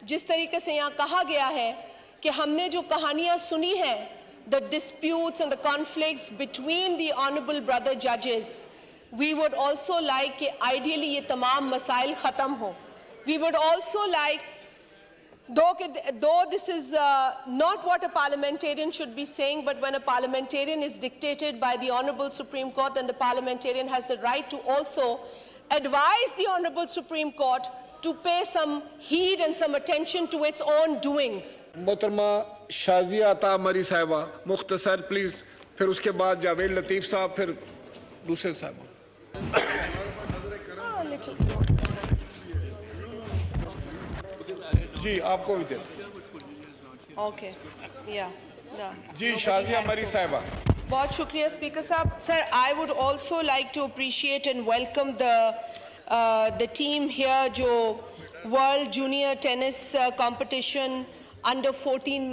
जिस तरीके से यहाँ कहा गया है कि हमने जो कहानियाँ सुनी हैं, the disputes and the conflicts between the honorable brother judges, we would also like कि ideally ये तमाम मसाइल ख़त्म हो. We would also like, though this is not what a parliamentarian should be saying, but when a parliamentarian is dictated by the Honorable Supreme Court, then the parliamentarian has the right to also advise the Honorable Supreme Court to pay some heed and some attention to its own doings. मोहतरमा शाजिया मरी साहिबा मुख्तसर please, फिर उसके बाद जावेद लतीफ साहब, फिर दूसरे साहब. जी आपको भी दे. Okay, yeah. जी शाजिया मरी साहिबा. बहुत शुक्रिया स्पीकर साहब. Sir, I would also like to appreciate and welcome the team here जो World Junior Tennis Competition under 14